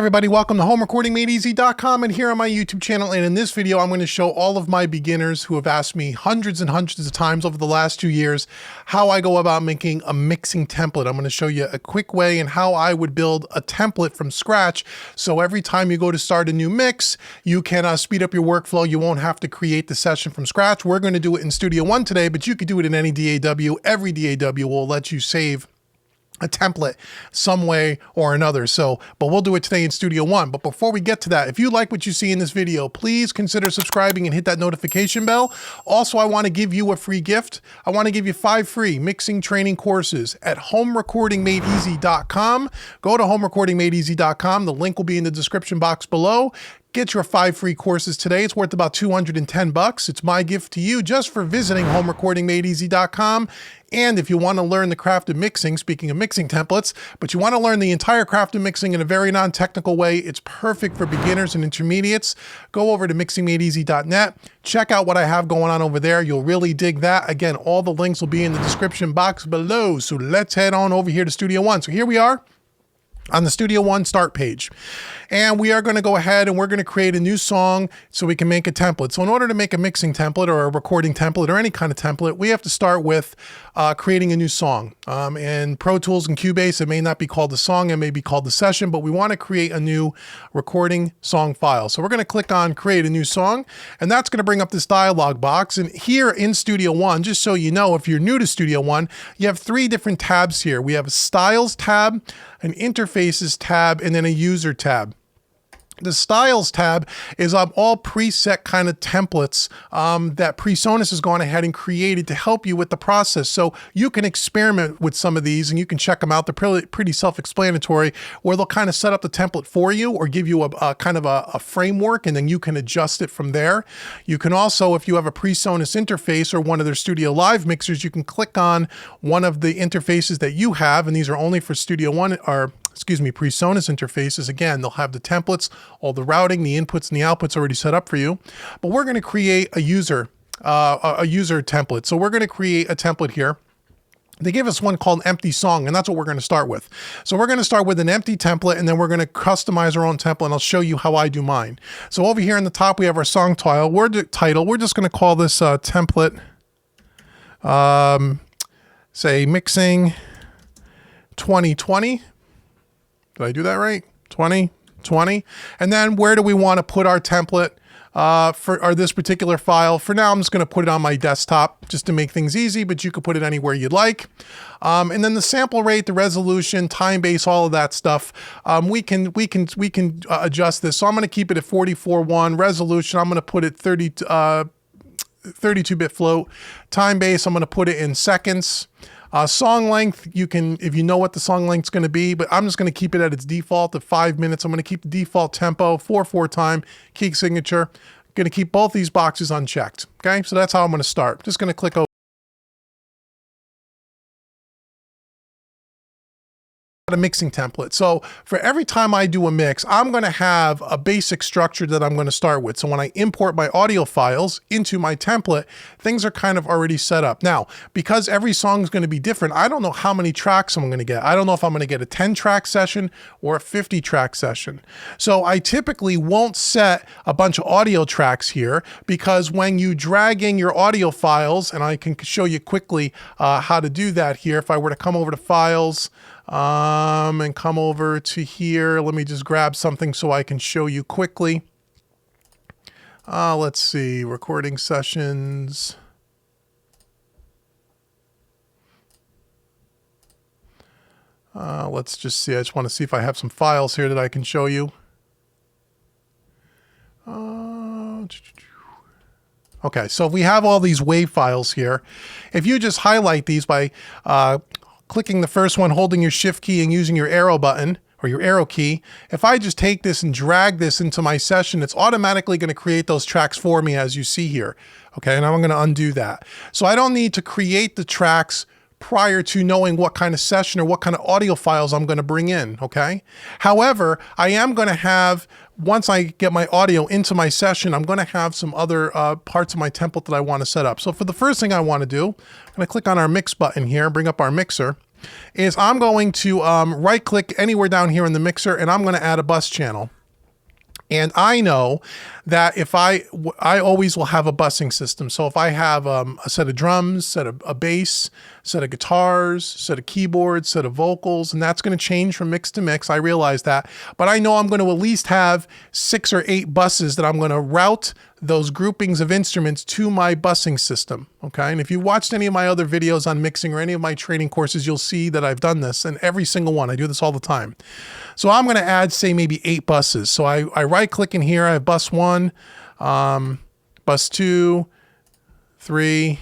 everybody, welcome to HomeRecordingMadeEasy.com, and here on my YouTube channel, and in this video I'm going to show all of my beginners who have asked me hundreds and hundreds of times over the last 2 years how I go about making a mixing template. I'm going to show you a quick way and how I would build a template from scratch, so every time you go to start a new mix, you can speed up your workflow. You won't have to create the session from scratch. We're going to do it in Studio One today, but you could do it in any DAW. Every DAW will let you save a template some way or another. But we'll do it today in Studio One. But before we get to that, if you like what you see in this video, please consider subscribing and hit that notification bell. Also, I want to give you a free gift. I want to give you 5 free mixing training courses at HomeRecordingMadeEasy.com. Go to HomeRecordingMadeEasy.com. The link will be in the description box below. Get your 5 free courses today. It's worth about $210. It's my gift to you just for visiting HomeRecordingMadeEasy.com. And if you want to learn the craft of mixing, speaking of mixing templates, but you want to learn the entire craft of mixing in a very non-technical way, it's perfect for beginners and intermediates. Go over to mixingmadeeasy.net. Check out what I have going on over there. You'll really dig that. Again, all the links will be in the description box below. So let's head on over here to Studio One. So here we are on the Studio One start page. And we are going to go ahead and we're going to create a new song so we can make a template. So in order to make a mixing template or a recording template or any kind of template, we have to start with creating a new song. In Pro Tools and Cubase, it may not be called the song, it may be called the session, but we want to create a new recording song file. So we're going to click on create a new song, and that's going to bring up this dialog box. And here in Studio One, just so you know, if you're new to Studio One, you have 3 different tabs here. We have a Styles tab, an Interfaces tab, and then a User tab. The Styles tab is all preset kind of templates that PreSonus has gone ahead and created to help you with the process. So you can experiment with some of these and you can check them out. They're pretty self-explanatory, where they'll kind of set up the template for you or give you a kind of a framework, and then you can adjust it from there. You can also, if you have a PreSonus interface or one of their Studio Live mixers, you can click on one of the interfaces that you have, and these are only for Studio One, or PreSonus interfaces. Again, they'll have the templates, all the routing, the inputs and the outputs already set up for you. But we're going to create a user template. So we're going to create a template here. They give us one called empty song, and that's what we're going to start with. So we're going to start with an empty template, and then we're going to customize our own template, and I'll show you how I do mine. So over here in the top, we have our song title. We're just going to call this template, say mixing 2020. Did I do that right? 2020. And then where do we want to put our template for this particular file? For now, I'm just going to put it on my desktop just to make things easy, but you could put it anywhere you'd like. And then the sample rate, the resolution, time base, all of that stuff, we can adjust this. So I'm going to keep it at 44:1 resolution. I'm going to put it 32-bit float. Time base, I'm going to put it in seconds. Song length, you can, if you know what the song length is going to be, but I'm just going to keep it at its default at 5 minutes. I'm going to keep the default tempo, 4/4 time, key signature. I'm going to keep both these boxes unchecked. Okay, so that's how I'm going to start. Just going to click OK. A mixing template. So for every time I do a mix, I'm going to have a basic structure that I'm going to start with. So when I import my audio files into my template, things are kind of already set up. Now, because every song is going to be different, I don't know how many tracks I'm going to get. I don't know if I'm going to get a 10-track session or a 50-track session. So I typically won't set a bunch of audio tracks here, because when you drag in your audio files, and I can show you quickly how to do that here. If I were to come over to Files, and come over to here. Let me just grab something so I can show you quickly. Let's see, recording sessions. Let's just see. I just want to see if I have some files here that I can show you. Okay, so if we have all these WAV files here, if you just highlight these by clicking the first one, holding your shift key and using your arrow button or your arrow key, if I just take this and drag this into my session, it's automatically going to create those tracks for me as you see here. Okay, and I'm going to undo that. So I don't need to create the tracks prior to knowing what kind of session or what kind of audio files I'm going to bring in, okay? However, I am going to have, once I get my audio into my session, I'm going to have some other parts of my template that I want to set up. So for the first thing I want to do, I'm going to click on our mix button here, bring up our mixer. is I'm going to right click anywhere down here in the mixer, and I'm going to add a bus channel. And I know that if I always will have a busing system. So if I have a set of drums, a bass, set of guitars, set of keyboards, set of vocals, and that's going to change from mix to mix. I realize that, but I know I'm going to at least have 6 or 8 buses that I'm going to route those groupings of instruments to my busing system. Okay. And if you watched any of my other videos on mixing or any of my training courses, you'll see that I've done this, and every single one. I do this all the time. So I'm going to add, say, maybe 8 buses. So I right click in here. I have bus 1, bus 2, 3,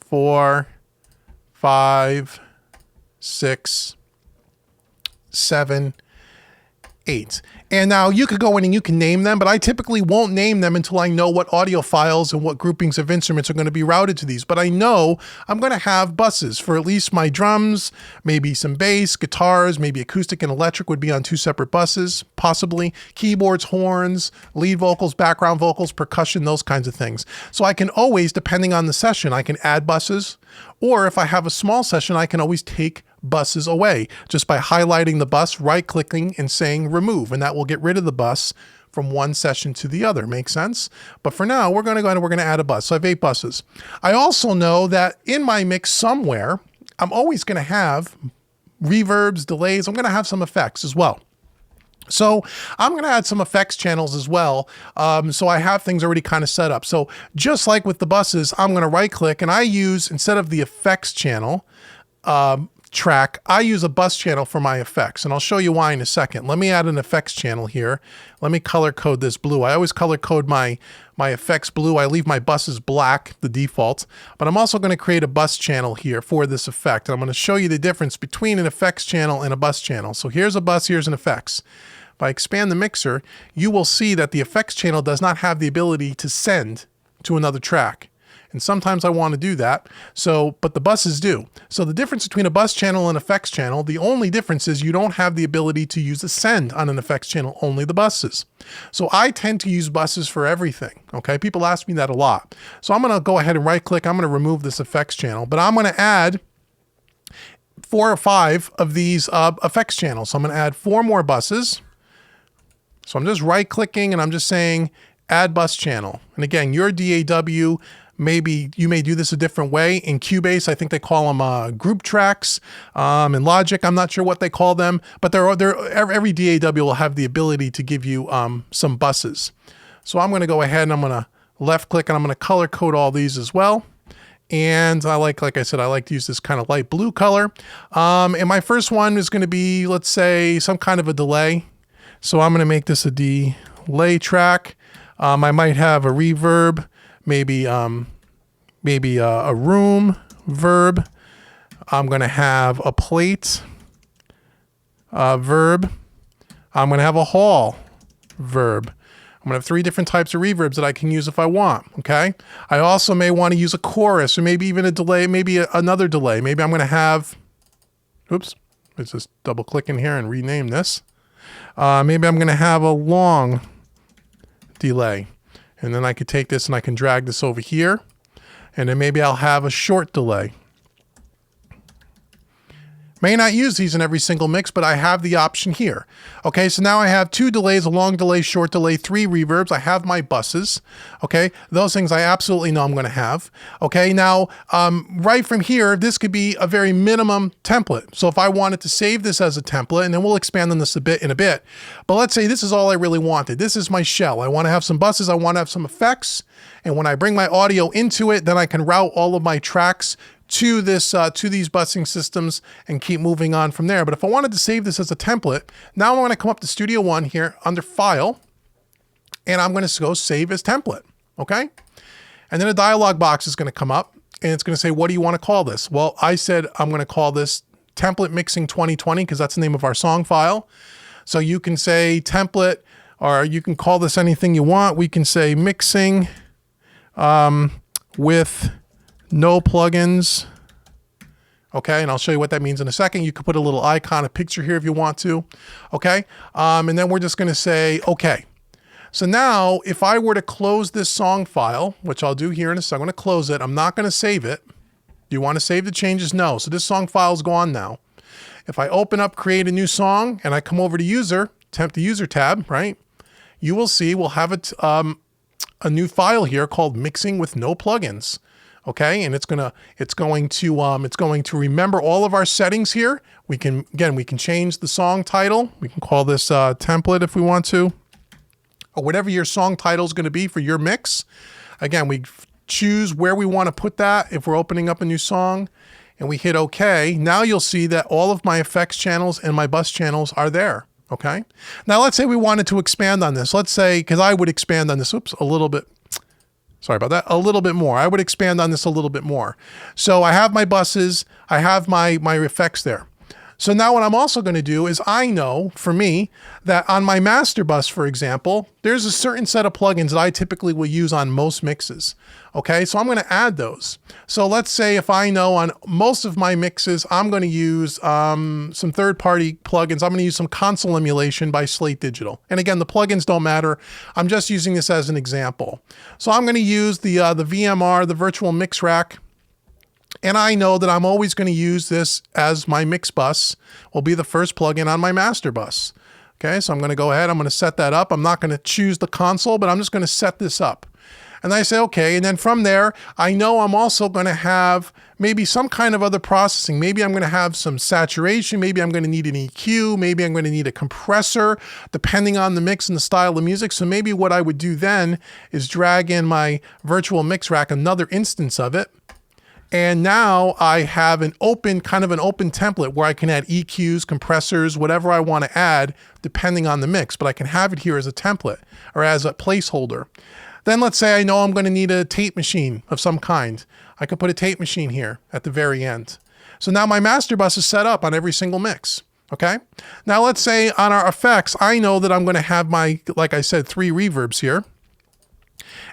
4, 5, 6, 7, 8. And now you could go in and you can name them, but I typically won't name them until I know what audio files and what groupings of instruments are going to be routed to these. But I know I'm going to have buses for at least my drums, maybe some bass, guitars, maybe acoustic and electric would be on 2 separate buses, possibly keyboards, horns, lead vocals, background vocals, percussion, those kinds of things. So I can always, depending on the session, I can add buses, or if I have a small session, I can always take buses away just by highlighting the bus, right clicking and saying remove, and that will get rid of the bus from one session to the other. Make sense? But for now, we're going to go ahead and we're going to add a bus. So I have 8 buses. I also know that in my mix somewhere, I'm always going to have reverbs, delays. I'm going to have some effects as well. So I'm going to add some effects channels as well. So I have things already kind of set up. So just like with the buses, I'm going to right click, and I use, instead of the effects channel, track, I use a bus channel for my effects, and I'll show you why in a second. Let me add an effects channel here. Let me color code this blue. I always color code my effects blue. I leave my buses black, the default, but I'm also going to create a bus channel here for this effect. And I'm going to show you the difference between an effects channel and a bus channel. So here's a bus, here's an effects. If I expand the mixer, you will see that the effects channel does not have the ability to send to another track. And sometimes I want to do that. But the buses do. So the difference between a bus channel and effects channel, the only difference is you don't have the ability to use a send on an effects channel, only the buses. So I tend to use buses for everything. Okay. People ask me that a lot. So I'm going to go ahead and right click. I'm going to remove this effects channel, but I'm going to add 4 or 5 of these effects channels. So I'm going to add 4 more buses. So I'm just right clicking and I'm just saying add bus channel. And again, your DAW, maybe you may do this a different way. In Cubase, I think they call them group tracks. In Logic, I'm not sure what they call them, but every DAW will have the ability to give you some buses. So I'm going to go ahead and I'm going to left click and I'm going to color code all these as well. And I like I said, I like to use this kind of light blue color. And my first one is going to be, let's say, some kind of a delay. So I'm going to make this a delay track. I might have a reverb, maybe a room verb. I'm going to have a plate verb. I'm going to have a hall verb. I'm going to have 3 different types of reverbs that I can use if I want. Okay. I also may want to use a chorus, or maybe even a delay, maybe another delay. Maybe I'm going to have, oops, let's just double click in here and rename this. Maybe I'm going to have a long delay, and then I could take this and I can drag this over here, and then maybe I'll have a short delay. May not use these in every single mix, but I have the option here. Okay, so now I have 2 delays, a long delay, short delay, 3 reverbs. I have my buses. Okay, those things I absolutely know I'm going to have. Okay, now right from here, this could be a very minimum template. So if I wanted to save this as a template, and then we'll expand on this a bit in a bit, but let's say this is all I really wanted. This is my shell. I want to have some buses. I want to have some effects. And when I bring my audio into it, then I can route all of my tracks to this to these busing systems and keep moving on from there. But if I wanted to save this as a template, now I'm going to come up to Studio One here under File, and I'm going to go Save as Template. Okay, and then a dialog box is going to come up, and it's going to say, what do you want to call this? Well, I said I'm going to call this Template Mixing 2020 because that's the name of our song file. So you can say template, or you can call this anything you want. We can say mixing with no plugins. Okay, and I'll show you what that means in a second. You could put a little icon, a picture here if you want to. Okay, and then we're just going to say okay. So now if I were to close this song file, which I'll do here in a second, I'm going to close it. I'm not going to save it. Do you want to save the changes? No. So this song file is gone now. If I open up, create a new song, and I come over to user, temp the user tab, right? You will see we'll have a new file here called mixing with no plugins. Okay, and it's going to remember all of our settings here. We can change the song title. We can call this template if we want to, or whatever your song title is going to be for your mix. Again, we choose where we want to put that if we're opening up a new song, and we hit OK. Now you'll see that all of my effects channels and my bus channels are there. Okay. Now let's say we wanted to expand on this. Let's say, because I would expand on this, a little bit. Sorry about that. A little bit more. I would expand on this a little bit more. So I have my buses. I have my effects there. So now what I'm also going to do is I know, for me, that on my master bus, for example, there's a certain set of plugins that I typically will use on most mixes. Okay, so I'm going to add those. So let's say if I know on most of my mixes, I'm going to use some third-party plugins. I'm going to use some console emulation by Slate Digital. And again, the plugins don't matter. I'm just using this as an example. So I'm going to use the VMR, the Virtual Mix Rack. And I know that I'm always going to use this as my mix bus will be the first plugin on my master bus. Okay, so I'm going to go ahead. I'm going to set that up. I'm not going to choose the console, but I'm just going to set this up. And I say, okay. And then from there, I know I'm also going to have maybe some kind of other processing. Maybe I'm going to have some saturation. Maybe I'm going to need an EQ. Maybe I'm going to need a compressor, depending on the mix and the style of music. So maybe what I would do then is drag in my virtual mix rack, another instance of it. And now I have kind of an open template where I can add EQs, compressors, whatever I want to add, depending on the mix. But I can have it here as a template or as a placeholder. Then let's say I know I'm going to need a tape machine of some kind. I could put a tape machine here at the very end. So now my master bus is set up on every single mix. Okay. Now let's say on our effects, I know that I'm going to have my, like I said, 3 reverbs here.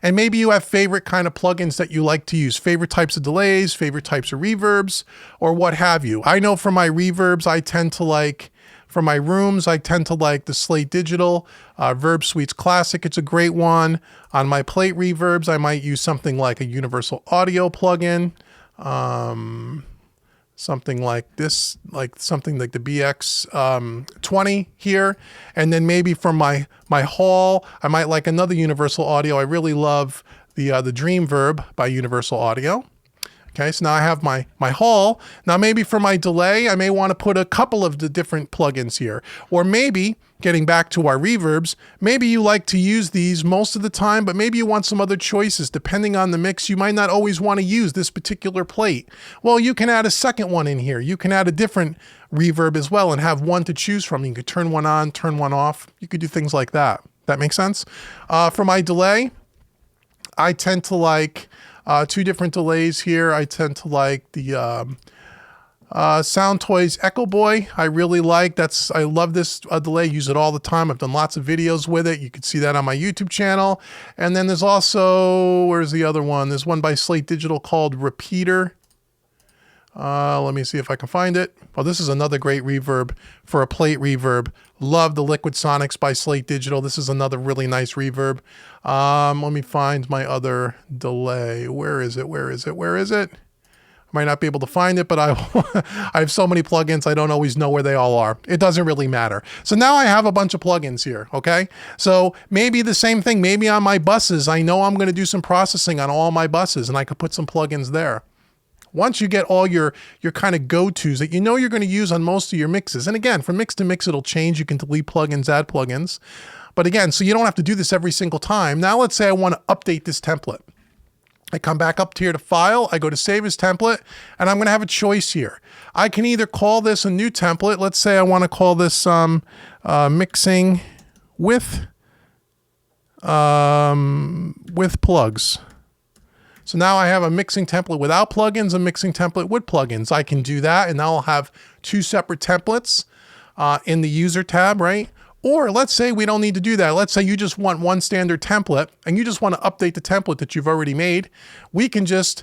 And maybe you have favorite kind of plugins that you like to use, favorite types of delays, favorite types of reverbs, or what have you. I know for my reverbs, I tend to like, for my rooms, I tend to like the Slate Digital Verb Suites Classic. It's a great one. On my plate reverbs, I might use something like a Universal Audio plugin. Something like this, like something like the BX20 here. And then maybe for my hall, I might like another Universal Audio. I really love the Dream Verb by Universal Audio. Okay, so now I have my hall. Now maybe for my delay, I may want to put a couple of the different plugins here. Or maybe, getting back to our reverbs, maybe you like to use these most of the time, but maybe you want some other choices. Depending on the mix, you might not always want to use this particular plate. Well, you can add a second one in here. You can add a different reverb as well and have one to choose from. You could turn one on, turn one off. You could do things like that. That makes sense? For my delay, I tend to like 2 different delays here. I tend to like the Soundtoys Echo Boy. I really like I love this delay. Use it all the time. I've done lots of videos with it. You can see that on my YouTube channel. And then there's also, where's the other one? There's one by Slate Digital called Repeater. Let me see if I can find it. Oh, this is another great reverb for a plate reverb. Love the Liquid Sonics by Slate Digital. This is another really nice reverb. Let me find my other delay. Where is it? Where is it? Where is it? I might not be able to find it, but I have so many plugins, I don't always know where they all are. It doesn't really matter. So now I have a bunch of plugins here, okay? So maybe the same thing. Maybe on my buses, I know I'm going to do some processing on all my buses, and I could put some plugins there. Once you get all your kind of go-tos that you know you're going to use on most of your mixes, and again, from mix to mix, it'll change. You can delete plugins, add plugins. But again, so you don't have to do this every single time. Now let's say I want to update this template. I come back up here to File, I go to Save as Template, and I'm going to have a choice here. I can either call this a new template. Let's say I want to call this Mixing with Plugs. So now I have a mixing template without plugins, a mixing template with plugins. I can do that, and now I'll have 2 separate templates in the User tab, right? Or let's say we don't need to do that. Let's say you just want one standard template, and you just want to update the template that you've already made. We can just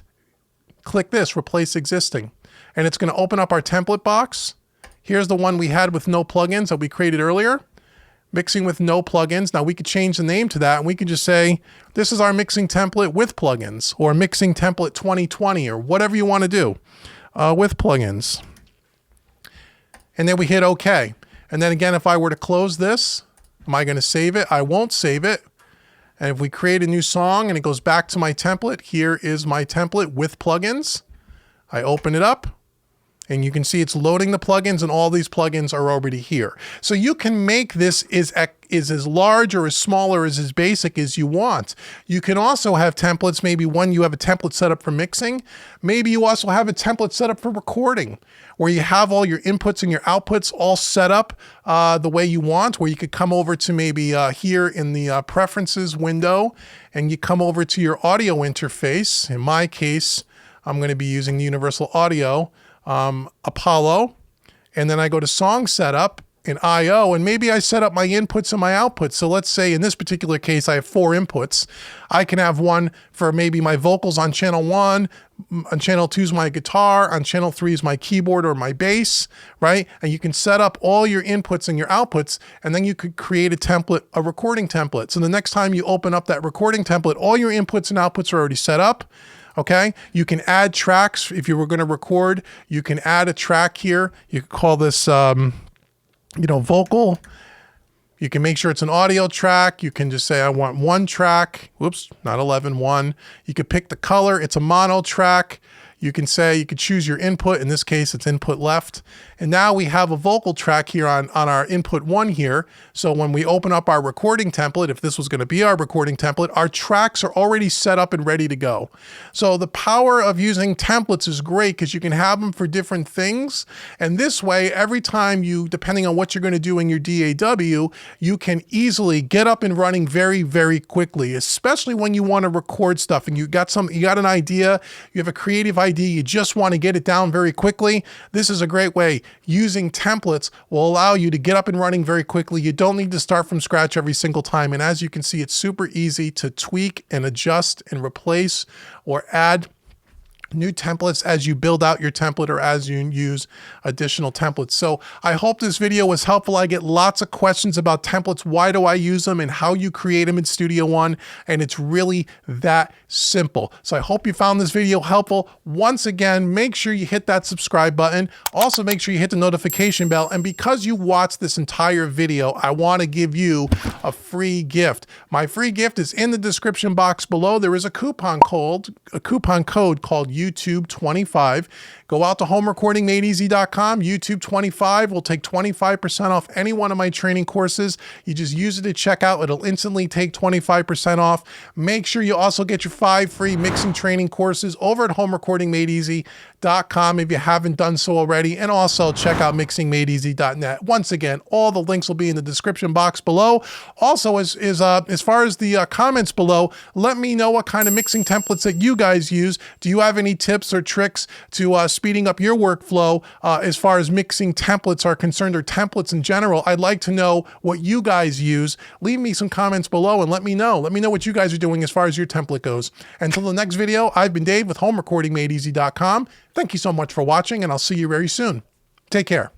click this, Replace Existing, and it's going to open up our template box. Here's the one we had with no plugins that we created earlier. mixing with no plugins. Now we could change the name to that and we could just say, this is our mixing template with plugins, or mixing template 2020, or whatever you want to do with plugins. And then we hit OK. And then again, if I were to close this, am I going to save it? I won't save it. And if we create a new song and it goes back to my template, here is my template with plugins. I open it up. And you can see it's loading the plugins, and all these plugins are already here. So you can make this is as large or as small or as basic as you want. You can also have templates. Maybe one, you have a template set up for mixing. Maybe you also have a template set up for recording, where you have all your inputs and your outputs all set up the way you want, where you could come over to maybe here in the preferences window, and you come over to your audio interface. In my case, I'm going to be using the Universal Audio Apollo, and then I go to song setup in IO, and maybe I set up my inputs and my outputs. So let's say in this particular case, I have 4 inputs. I can have one for maybe my vocals on channel 1, on channel 2 is my guitar, on channel 3 is my keyboard or my bass, right? And you can set up all your inputs and your outputs, and then you could create a template, a recording template. So the next time you open up that recording template, all your inputs and outputs are already set up. Okay, you can add tracks. If you were going to record, you can add a track here. You can call this, vocal. You can make sure it's an audio track. You can just say, I want 1 track. Whoops, not 11, 1. You could pick the color. It's a mono track. You can say, you could choose your input. In this case, it's input left. And now we have a vocal track here on our input 1 here. So when we open up our recording template, if this was going to be our recording template, our tracks are already set up and ready to go. So the power of using templates is great because you can have them for different things. And this way, every time you, depending on what you're going to do in your DAW, you can easily get up and running very, very quickly, especially when you want to record stuff and you got an idea, you have a creative idea, you just want to get it down very quickly. This is a great way. Using templates will allow you to get up and running very quickly. You don't need to start from scratch every single time. And as you can see, it's super easy to tweak and adjust and replace or add new templates as you build out your template or as you use additional templates. So I hope this video was helpful. I get lots of questions about templates. Why do I use them and how you create them in Studio One? And it's really that simple. So I hope you found this video helpful. Once again, make sure you hit that subscribe button. Also make sure you hit the notification bell. And because you watched this entire video, I want to give you a free gift. My free gift is in the description box below. There is a coupon code called YouTube 25. Go out to homerecordingmadeeasy.com. YouTube 25 will take 25% off any one of my training courses. You just use it at checkout. It'll instantly take 25% off. Make sure you also get your 5 free mixing training courses over at homerecordingmadeeasy.com if you haven't done so already. And also check out mixingmadeeasy.net. Once again, all the links will be in the description box below. Also, as far as the comments below, let me know what kind of mixing templates that you guys use. Do you have any tips or tricks to speeding up your workflow as far as mixing templates are concerned, or templates in general? I'd like to know what you guys use. Leave me some comments below and let me know. Let me know what you guys are doing as far as your template goes. Until the next video, I've been Dave with homerecordingmadeeasy.com. Thank you so much for watching, and I'll see you very soon. Take care.